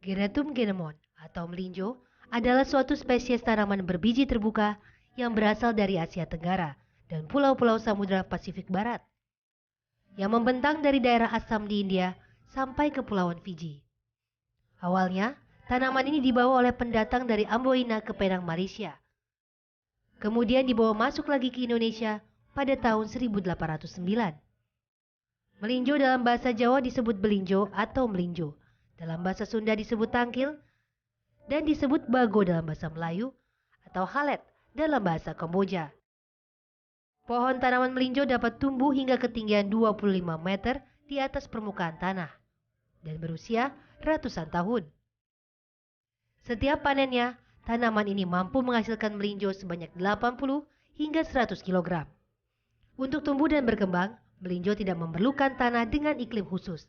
Geratum genemon atau melinjo adalah suatu spesies tanaman berbiji terbuka yang berasal dari Asia Tenggara dan pulau-pulau Samudra Pasifik Barat, yang membentang dari daerah Assam di India sampai ke Kepulauan Fiji. Awalnya, tanaman ini dibawa oleh pendatang dari Amboina ke Penang, Malaysia. Kemudian dibawa masuk lagi ke Indonesia pada tahun 1809. Melinjo dalam bahasa Jawa disebut belinjo atau melinjo. Dalam bahasa Sunda disebut tangkil, dan disebut bago dalam bahasa Melayu, atau halet dalam bahasa Kamboja. Pohon tanaman melinjo dapat tumbuh hingga ketinggian 25 meter di atas permukaan tanah, dan berusia ratusan tahun. Setiap panennya, tanaman ini mampu menghasilkan melinjo sebanyak 80 hingga 100 kg. Untuk tumbuh dan berkembang, melinjo tidak memerlukan tanah dengan iklim khusus,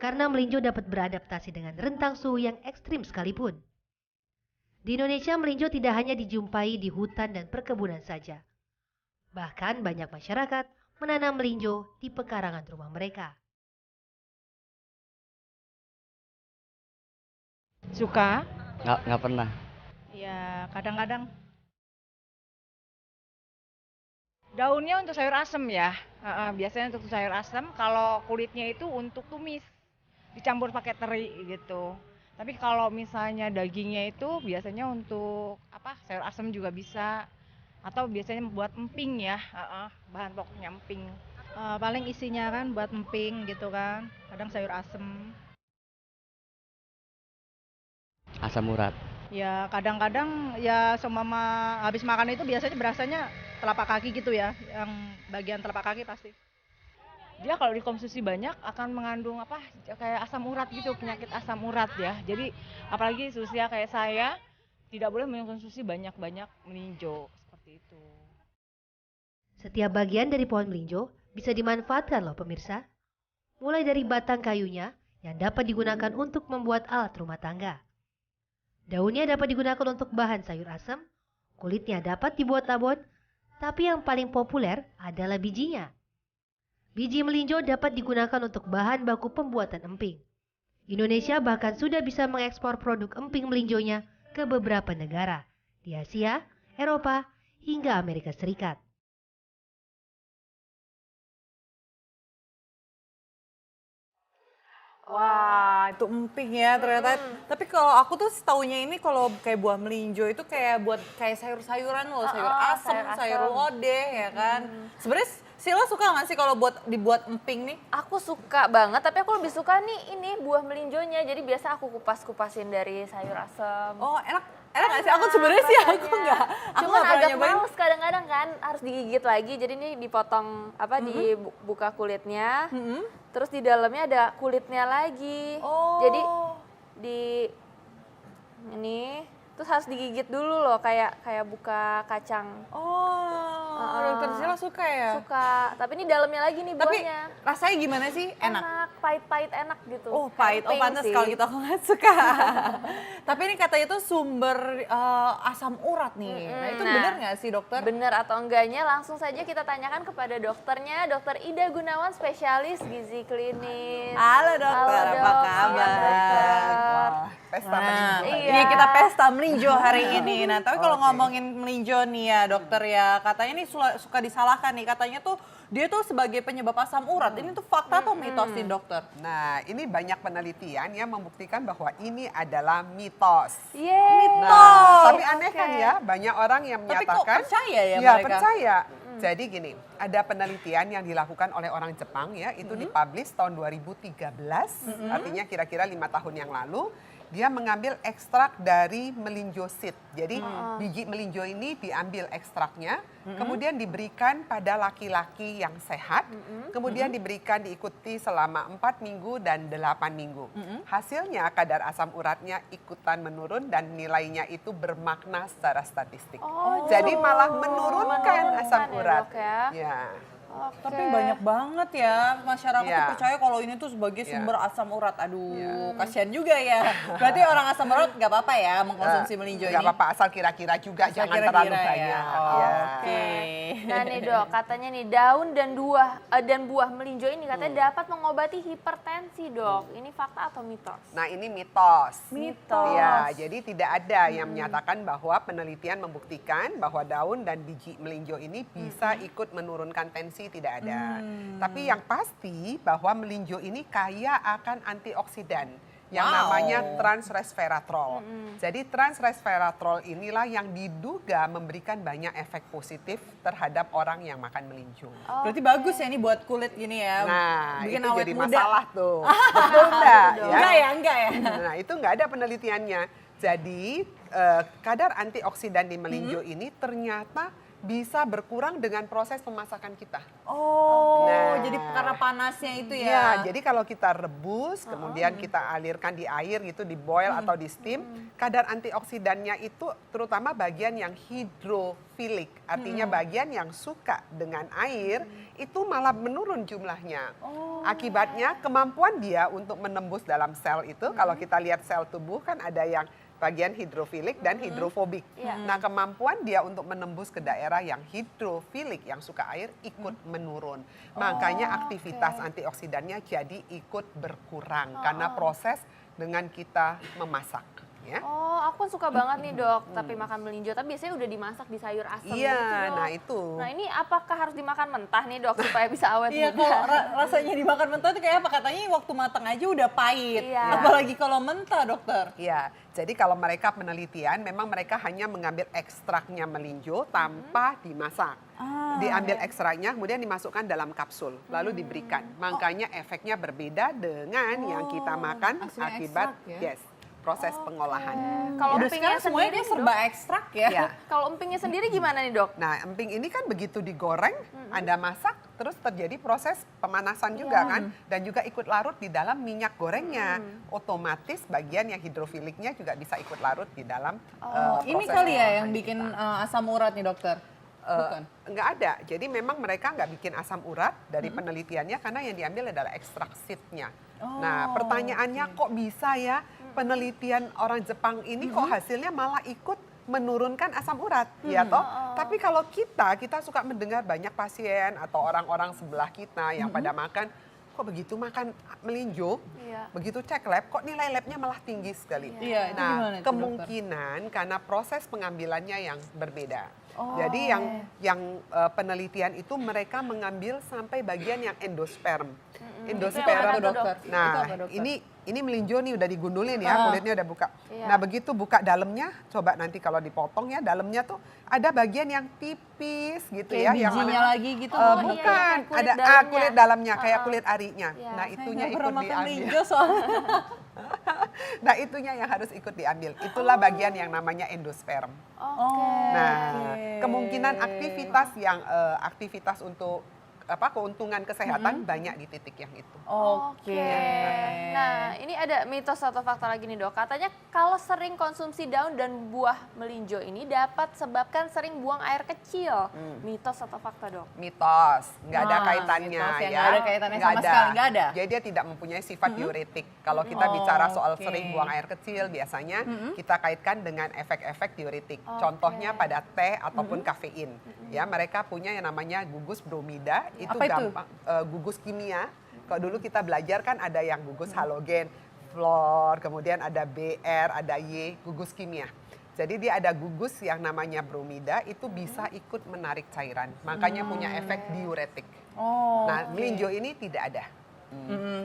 karena melinjo dapat beradaptasi dengan rentang suhu yang ekstrim sekalipun. Di Indonesia, melinjo tidak hanya dijumpai di hutan dan perkebunan saja. Bahkan banyak masyarakat menanam melinjo di pekarangan rumah mereka. Suka? Nggak pernah. Ya kadang-kadang. Daunnya untuk sayur asem ya. Biasanya untuk sayur asem. Kalau kulitnya itu untuk tumis, dicampur pakai teri gitu. Tapi kalau misalnya dagingnya itu biasanya untuk sayur asem juga bisa. Atau biasanya buat emping ya. Bahan pokoknya emping. Paling isinya kan buat emping gitu kan. Kadang sayur asem. Asam urat. Ya kadang-kadang ya seumpama habis makan itu biasanya berasanya telapak kaki gitu ya, yang bagian telapak kaki pasti. Dia kalau dikonsumsi banyak akan mengandung kayak asam urat gitu, penyakit asam urat ya. Jadi apalagi usia kayak saya tidak boleh mengkonsumsi banyak-banyak melinjo seperti itu. Setiap bagian dari pohon melinjo bisa dimanfaatkan loh pemirsa. Mulai dari batang kayunya yang dapat digunakan untuk membuat alat rumah tangga. Daunnya dapat digunakan untuk bahan sayur asam, kulitnya dapat dibuat abon, tapi yang paling populer adalah bijinya. Biji melinjo dapat digunakan untuk bahan baku pembuatan emping. Indonesia bahkan sudah bisa mengekspor produk emping melinjonya ke beberapa negara di Asia, Eropa, hingga Amerika Serikat. Wah, itu emping ya ternyata. Tapi kalau aku tuh setaunya ini kalau kayak buah melinjo itu kayak buat kayak sayur-sayuran loh, sayur asem, sayur lodeh ya kan. Sebenarnya Sila suka nggak sih kalau buat dibuat emping nih? Aku suka banget, tapi aku lebih suka nih ini buah melinjonya. Jadi biasa aku kupas-kupasin dari sayur asem. Oh, enak nggak sih? Aku sebenarnya sih aku nggak. Cuman agak males kadang-kadang kan harus digigit lagi. Jadi ini dipotong dibuka kulitnya. Terus di dalamnya ada kulitnya lagi. Oh. Jadi ini terus harus digigit dulu loh kayak buka kacang. Oh, Dokter Sila suka ya? Suka, tapi ini dalamnya lagi nih buahnya. Tapi rasanya gimana sih? Enak, pahit-pahit enak gitu. Oh pahit, oh Emping pantas sih. kalau gitu aku nggak suka. Tapi ini katanya itu sumber asam urat nih. Nah itu benar nggak sih dokter? Benar atau enggaknya langsung saja kita tanyakan kepada dokternya, Dokter Ida Gunawan, spesialis gizi klinis. Halo dokter, Halo, apa Dok. kabar? Dokter. Pesta Nah, melinjo. Iya. ini kita pesta melinjo hari ini. Nah, tapi kalau ngomongin melinjo nih ya dokter ya, katanya ini suka disalahkan nih. Katanya tuh dia tuh sebagai penyebab asam urat. Ini tuh fakta atau mitos nih dokter? Nah, ini banyak penelitian yang membuktikan bahwa ini adalah mitos. Yeay. Nah, tapi aneh kan ya, banyak orang yang Tapi kok menyatakan. percaya ya Ya, mereka? percaya. Jadi gini, ada penelitian yang dilakukan oleh orang Jepang ya, itu dipublish tahun 2013, artinya kira-kira 5 tahun yang lalu. dia mengambil ekstrak dari melinjo seed. Jadi biji melinjo ini diambil ekstraknya, kemudian diberikan pada laki-laki yang sehat, kemudian diberikan diikuti selama 4 minggu dan 8 minggu. Hasilnya kadar asam uratnya ikutan menurun dan nilainya itu bermakna secara statistik. Jadi malah menurunkan asam ya, urat. Dok, ya. Ya. Oke. Tapi banyak banget ya masyarakat tuh Iya. percaya kalau ini tuh sebagai Iya. sumber asam urat. Aduh, Iya. kasihan juga ya. Berarti orang asam urat nggak apa-apa ya mengkonsumsi melinjo ini. Nggak apa-apa, asal kira-kira juga, Asal jangan kira-kira terlalu ya. banyak. Oh, Ya. Oke. Nah nih dok, katanya nih daun dan buah melinjo ini katanya dapat mengobati hipertensi dok. Ini fakta atau mitos? Nah, ini mitos. Mitos. Ya, jadi tidak ada yang menyatakan bahwa penelitian membuktikan bahwa daun dan biji melinjo ini bisa ikut menurunkan tensi, tidak ada. Tapi yang pasti bahwa melinjo ini kaya akan antioksidan yang namanya transresveratrol. Jadi transresveratrol inilah yang diduga memberikan banyak efek positif terhadap orang yang makan melinjo. Berarti bagus ya ini buat kulit gini ya. Nah, bikin itu awet jadi muda. masalah tuh. Betul enggak? Enggak ya. Nah, itu nggak ada penelitiannya. Jadi, kadar antioksidan di melinjo ini ternyata bisa berkurang dengan proses pemasakan kita. Oh, Nah. jadi karena panasnya itu Ya, ya. jadi kalau kita rebus, kemudian kita alirkan di air gitu, di boil atau di steam, kadar antioksidannya itu terutama bagian yang hidrofilik, artinya bagian yang suka dengan air, itu malah menurun jumlahnya. Akibatnya kemampuan dia untuk menembus dalam sel itu, kalau kita lihat sel tubuh kan ada yang bagian hidrofilik dan hidrofobik. Nah, kemampuan dia untuk menembus ke daerah yang hidrofilik, yang suka air, ikut menurun. Makanya aktivitas antioksidannya jadi ikut berkurang karena proses dengan kita memasak. Ya. Oh, aku suka banget nih dok, tapi makan melinjo. Tapi biasanya udah dimasak di sayur asam Iya, gitu dok. nah itu. Nah ini apakah harus dimakan mentah nih dok supaya bisa awet Iya, muda? kalau rasanya dimakan mentah itu kayak apa? Katanya waktu matang aja udah pahit. Iya. Apalagi kalau mentah, dokter. Ya, jadi kalau mereka penelitian, memang mereka hanya mengambil ekstraknya melinjo tanpa dimasak. Diambil ekstraknya, kemudian dimasukkan dalam kapsul, lalu diberikan. Makanya efeknya berbeda dengan yang kita makan aslinya akibat ekstrak ya? proses pengolahan. Kalau Udah empingnya sekarang semuanya sendiri dia serba dok, ekstrak ya. Ya. kalau empingnya sendiri gimana nih dok? Nah, emping ini kan begitu digoreng, Anda masak, terus terjadi proses pemanasan juga kan, dan juga ikut larut di dalam minyak gorengnya. Otomatis bagian yang hidrofiliknya juga bisa ikut larut di dalam Ini proses kali ya yang pengolahan bikin kita. asam urat nih, dokter. Bukan. Nggak ada, jadi memang mereka nggak bikin asam urat dari penelitiannya karena yang diambil adalah ekstrak seednya. Nah, pertanyaannya kok bisa ya penelitian orang Jepang ini kok hasilnya malah ikut menurunkan asam urat, ya toh? Tapi kalau kita suka mendengar banyak pasien atau orang-orang sebelah kita yang pada makan, kok begitu makan melinjo, Iya. begitu cek lab, kok nilai labnya malah tinggi sekali. Iya, itu gimana Nah, itu, dokter? kemungkinan karena proses pengambilannya yang berbeda. Jadi yang penelitian itu mereka mengambil sampai bagian yang endosperm. Endosperm, Itu dokter. Nah, Itu apa, dokter? ini melinjo nih udah digundulin ya, kulitnya udah buka. Iya. Nah, begitu buka dalamnya, coba nanti kalau dipotong ya, dalamnya tuh ada bagian yang tipis gitu Kayak ya, yang bijinya mana lagi gitu. Oh, bukan? iya, bukan, kulit ada dalamnya. kulit dalamnya kayak kulit arinya. Iya. Nah, Saya itunya Nggak ikut pernah makan diambil. melinjo soalnya. Nah, itunya yang harus ikut diambil. Itulah bagian yang namanya endosperm. Oke. Nah, Oke. kemungkinan aktivitas untuk keuntungan kesehatan banyak di titik yang itu. Oke. Nah, ini ada mitos atau fakta lagi nih dok. Katanya kalau sering konsumsi daun dan buah melinjo ini dapat sebabkan sering buang air kecil. Mitos atau fakta dok? Mitos, nggak ada Nah, kaitannya mitos yang ya. nggak ada kaitannya Nggak sama sekali, nggak ada? Jadi dia tidak mempunyai sifat diuretik. Kalau kita bicara soal Oke. sering buang air kecil, biasanya kita kaitkan dengan efek-efek diuretik. Contohnya pada teh ataupun kafein. Ya, mereka punya yang namanya gugus bromida. Itu Apa itu? gampang, gugus kimia. Kalau dulu kita belajar kan ada yang gugus halogen, fluor, kemudian ada Br, ada Y, gugus kimia. Jadi dia ada gugus yang namanya bromida, itu bisa ikut menarik cairan. Makanya punya efek diuretik. Oh. Nah, melinjo ini tidak ada.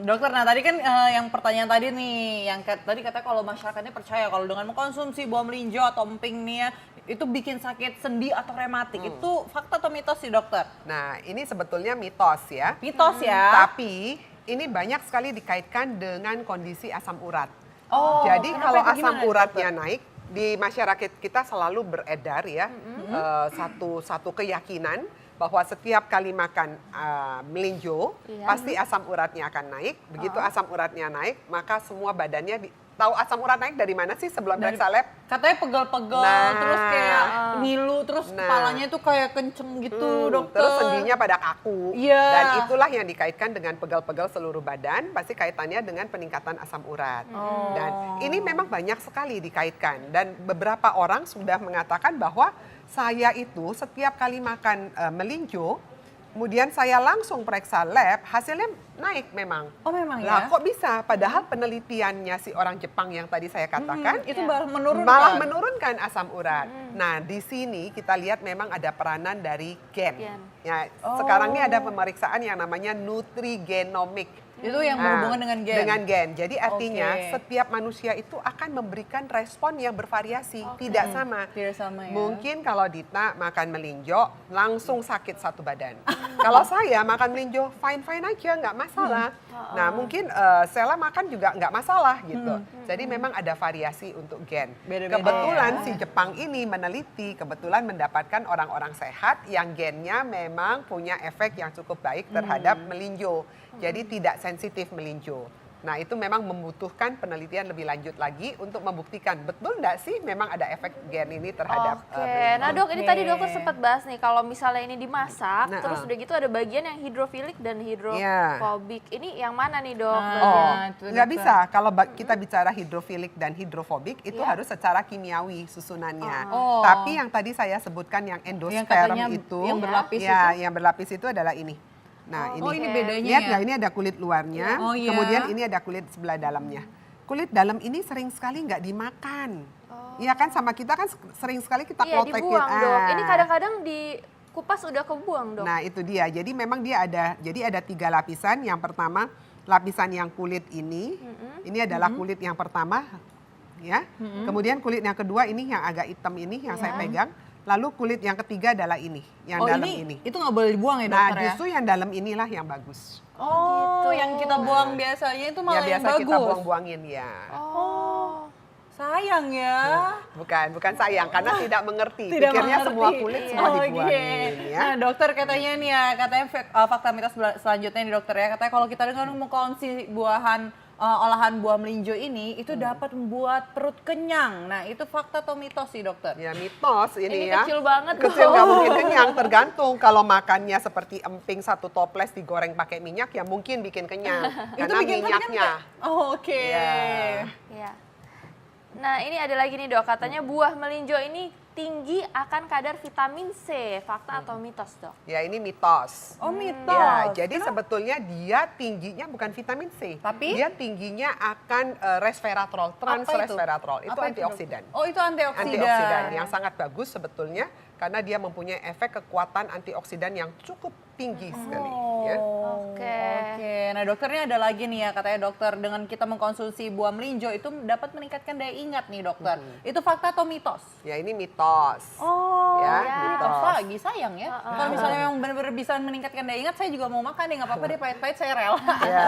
Dokter, nah tadi kan yang pertanyaan tadi nih, yang tadi katanya kalau masyarakatnya percaya kalau dengan mengkonsumsi buah melinjo atau emping nih ya, itu bikin sakit sendi atau rematik. Itu fakta atau mitos sih, dokter? Nah, ini sebetulnya mitos ya. Mitos ya. Tapi ini banyak sekali dikaitkan dengan kondisi asam urat. Oh, Jadi kenapa kalau itu? asam Gimana, uratnya naik, di masyarakat kita selalu beredar ya satu keyakinan bahwa setiap kali makan melinjo pasti asam uratnya akan naik. Begitu asam uratnya naik, maka semua badannya tahu asam urat naik dari mana sih sebelum periksa lab? Katanya pegel-pegel, Nah. terus kayak ngilu, terus kepalanya tuh kayak kenceng gitu, dokter. Terus sendinya pada kaku. Iya. Dan itulah yang dikaitkan dengan pegel-pegel seluruh badan, pasti kaitannya dengan peningkatan asam urat. Dan ini memang banyak sekali dikaitkan. Dan beberapa orang sudah mengatakan bahwa saya itu setiap kali makan melinjo, kemudian saya langsung periksa lab, hasilnya naik memang. Oh memang Lah ya? kok bisa? Padahal penelitiannya si orang Jepang yang tadi saya katakan, Itu menurunkan. malah menurunkan asam urat. Nah, di sini kita lihat memang ada peranan dari gen. Ya, sekarang ini ada pemeriksaan yang namanya nutrigenomik. Itu yang berhubungan dengan gen. Dengan gen. Jadi artinya Oke. setiap manusia itu akan memberikan respon yang bervariasi, tidak sama. Tidak sama ya. Mungkin kalau Dita makan melinjo langsung sakit satu badan. Kalau saya makan melinjo fine-fine aja, nggak masalah. Nah mungkin Sela makan juga nggak masalah gitu. Jadi memang ada variasi untuk gen. Beda-beda Kebetulan ya. si Jepang ini meneliti, kebetulan mendapatkan orang-orang sehat yang gennya memang punya efek yang cukup baik terhadap melinjo. Jadi tidak sensitif melinjo. Nah itu memang membutuhkan penelitian lebih lanjut lagi untuk membuktikan betul nggak sih memang ada efek gen ini terhadap Oke, nah dok ini tadi dokter Oke. sempat bahas nih kalau misalnya ini dimasak, Nah, terus udah gitu ada bagian yang hidrofilik dan Iya. hidrofobik. Ini yang mana nih dok? Nah, bagian? Oh, itu nggak dokter. bisa. Kalau kita bicara hidrofilik dan hidrofobik itu Iya. harus secara kimiawi susunannya. Oh. Tapi yang tadi saya sebutkan yang endosperm katanya itu, yang berlapis ya, yang berlapis itu adalah ini. Nah, Oh ini bedanya lihat ya? nggak? Ini ada kulit luarnya, Oh, iya. kemudian ini ada kulit sebelah dalamnya. Kulit dalam ini sering sekali nggak dimakan. Iya kan, sama kita kan sering sekali kita Iya klotekin. dibuang dok. Ini kadang-kadang di kupas udah kebuang dok. Nah itu dia, jadi memang dia ada 3 lapisan. Yang pertama lapisan yang kulit ini adalah kulit yang pertama, ya. Kemudian kulit yang kedua ini yang agak hitam ini yang saya pegang. Lalu kulit yang ketiga adalah ini, yang dalam ini. Itu nggak boleh dibuang ya Nah dokter ya? justru yang dalam inilah yang bagus. Oh, yang kita buang biasanya itu malah Ya yang biasa bagus. kita buang-buangin ya. Oh, sayang ya. Bukan sayang karena tidak mengerti. Tidak Pikirnya mengerti. semua kulit semua Oke. dibuangin ya. Nah dokter katanya nih ya, katanya fakta mitos selanjutnya nih dokter ya, katanya kalau kita dengan mengkonsumsi olahan buah melinjo ini itu dapat membuat perut kenyang. Nah itu fakta atau mitos sih dokter? Ya mitos ini Ini ya. kecil banget Kecil dong. nggak mungkin kenyang, tergantung kalau makannya seperti emping 1 toples digoreng pakai minyak ya mungkin bikin kenyang. Itu Karena bikin kenyang minyaknya. nggak? Oh, oke. Ya. Iya. Nah ini ada lagi nih dok, katanya buah melinjo ini tinggi akan kadar vitamin C. Fakta atau mitos dok? Ya ini mitos. Oh mitos. Ya, jadi sebetulnya dia tingginya bukan vitamin C, Tapi? dia tingginya akan resveratrol, transresveratrol. Itu Apa antioksidan. Oh itu antioksidan. Antioksidan yang sangat bagus sebetulnya karena dia mempunyai efek kekuatan antioksidan yang cukup tinggi sekali. Ya. Oke. Oke, nah dokternya ada lagi nih ya, katanya dokter dengan kita mengkonsumsi buah melinjo itu dapat meningkatkan daya ingat nih dokter. Itu fakta atau mitos? Ya ini mitos. Oh, Ya, mitos mitos. lagi sayang ya. Kalau misalnya memang benar-benar bisa meningkatkan daya ingat, saya juga mau makan deh, nggak apa-apa deh pahit-pahit saya rela. Ya,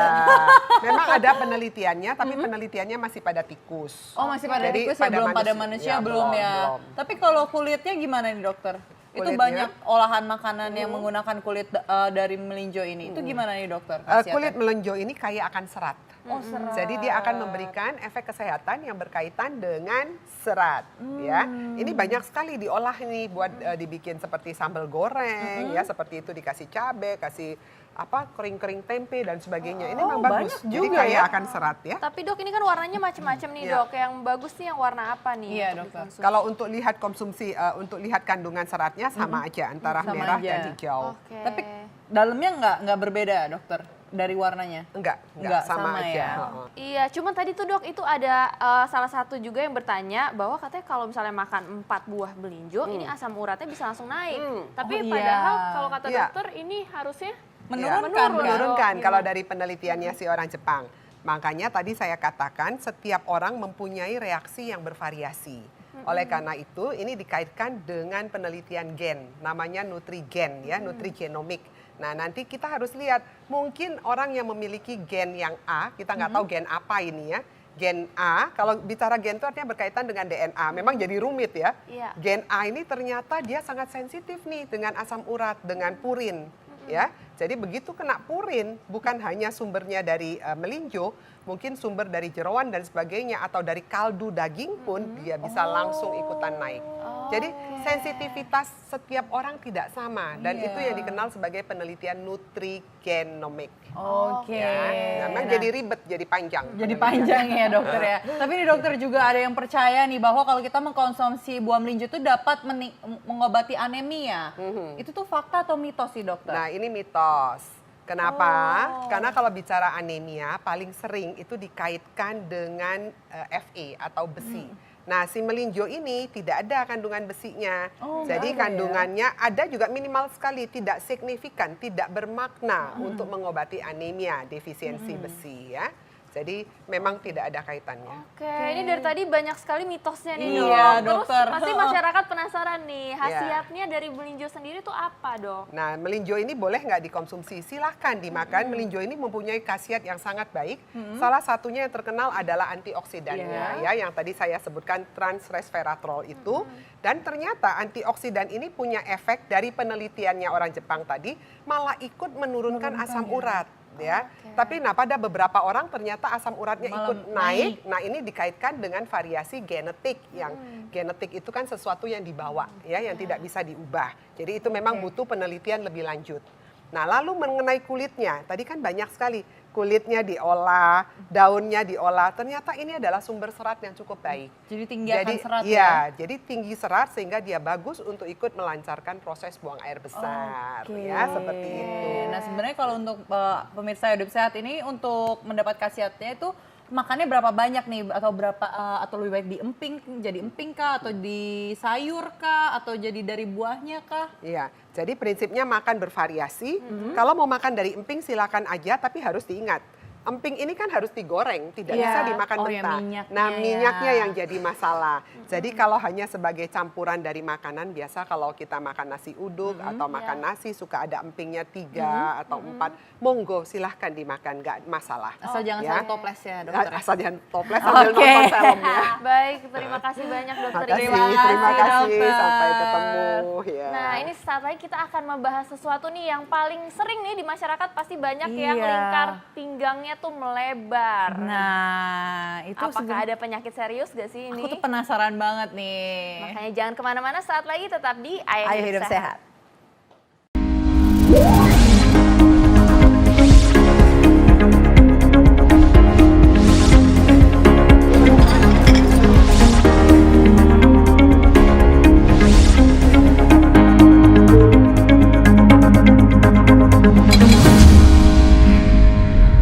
memang ada penelitiannya, tapi penelitiannya masih pada tikus. Oh masih pada Jadi tikus ya, belum pada manusia Ya, belum ya. belum. Tapi kalau kulitnya gimana nih dokter? Itu Kulitnya? banyak olahan makanan yang menggunakan kulit dari melinjo ini. Itu gimana nih dokter? Kulit melenjo ini kaya akan serat. Oh, serat. Jadi dia akan memberikan efek kesehatan yang berkaitan dengan serat, ya. Ini banyak sekali diolah nih buat dibikin seperti sambal goreng, ya seperti itu dikasih cabai, kasih kering-kering tempe dan sebagainya. Ini memang bagus. banyak Jadi juga kaya ya. akan serat ya. Tapi dok ini kan warnanya macam-macam nih Iya. dok. Yang bagus nih yang warna apa nih? Iya, untuk dokter. dikonsumsi? Kalau untuk lihat konsumsi, untuk lihat kandungan seratnya sama aja antara Sama merah aja. dan hijau. Oke. Tapi dalamnya nggak berbeda dokter dari warnanya? Enggak, Enggak, sama sama aja. ya. Heeh. Iya, cuman tadi tuh dok itu ada salah satu juga yang bertanya bahwa katanya kalau misalnya makan 4 buah melinjo ini asam uratnya bisa langsung naik. Tapi Oh, iya. padahal kalau kata Iya. dokter ini harusnya Menurunkan, Ya, kan? menurunkan Gimana? kalau dari penelitiannya si orang Jepang. Makanya tadi saya katakan setiap orang mempunyai reaksi yang bervariasi. Oleh karena itu ini dikaitkan dengan penelitian gen, namanya nutrigen ya, nutrigenomik. Nah nanti kita harus lihat mungkin orang yang memiliki gen yang A, kita nggak tahu gen apa ini ya, gen A, kalau bicara gen itu artinya berkaitan dengan DNA, memang jadi rumit ya. Iya. Gen A ini ternyata dia sangat sensitif nih dengan asam urat, dengan purin. Ya, jadi begitu kena purin, bukan hanya sumbernya dari melinjo, mungkin sumber dari jeroan dan sebagainya, atau dari kaldu daging pun dia bisa langsung ikutan naik. Jadi sensitivitas setiap orang tidak sama, dan itu yang dikenal sebagai penelitian nutrigenomik. Oke. Ya, memang jadi ribet, jadi panjang. Jadi panjang ya dokter ya. Tapi nih dokter juga ada yang percaya nih bahwa kalau kita mengkonsumsi buah melinjo itu dapat mengobati anemia. Itu tuh fakta atau mitos sih dokter? Nah, ini mitos. Kenapa? Karena kalau bicara anemia paling sering itu dikaitkan dengan Fe atau besi. Nah, si melinjo ini tidak ada kandungan besinya. Jadi kandungannya ada juga minimal sekali, tidak signifikan, tidak bermakna untuk mengobati anemia, defisiensi besi ya. Jadi memang tidak ada kaitannya. Oke, ini dari tadi banyak sekali mitosnya nih Iya, dok. Terus dokter. pasti masyarakat penasaran nih, khasiatnya dari melinjo sendiri tuh apa dok? Nah, melinjo ini boleh nggak dikonsumsi? Silahkan dimakan. Melinjo ini mempunyai khasiat yang sangat baik. Salah satunya yang terkenal adalah antioksidannya, ya, yang tadi saya sebutkan transresveratrol itu. Dan ternyata antioksidan ini punya efek dari penelitiannya orang Jepang tadi, malah ikut menurunkan asam urat. Ya, tapi pada beberapa orang ternyata asam uratnya ikut naik. Nah, ini dikaitkan dengan variasi genetik, yang genetik itu kan sesuatu yang dibawa, ya, yang tidak bisa diubah. Jadi itu memang butuh penelitian lebih lanjut. Nah, lalu mengenai kulitnya, tadi kan banyak sekali kulitnya diolah, daunnya diolah. Ternyata ini adalah sumber serat yang cukup baik. Jadi tinggi akan serat ya? Jadi tinggi serat sehingga dia bagus untuk ikut melancarkan proses buang air besar, ya, seperti itu. Nah, sebenarnya kalau untuk pemirsa hidup sehat ini untuk mendapat khasiatnya itu makannya berapa banyak nih, atau berapa atau lebih baik jadi emping kah, atau di sayur kah, atau jadi dari buahnya kah? Iya, jadi prinsipnya makan bervariasi. Kalau mau makan dari emping silakan aja, tapi harus diingat. Emping ini kan harus digoreng, tidak bisa dimakan mentah. Minyaknya yang jadi masalah. Jadi kalau hanya sebagai campuran dari makanan, biasa kalau kita makan nasi uduk atau makan nasi suka ada empingnya 3 atau 4, monggo silahkan dimakan, nggak masalah. Asal jangan sampai toples ya dokter. Asal jangan toples sambil nonton filmnya. Baik, terima kasih banyak dokter. Terima kasih, dokter. sampai ketemu. Ya. Nah, ini saat lagi kita akan membahas sesuatu nih yang paling sering nih di masyarakat, pasti banyak yang lingkar pinggangnya tuh melebar. Nah, itu apakah ada penyakit serius gak sih ini? Aku tuh penasaran banget nih. Makanya jangan kemana-mana, saat lagi tetap di Ayo Hidup Sehat.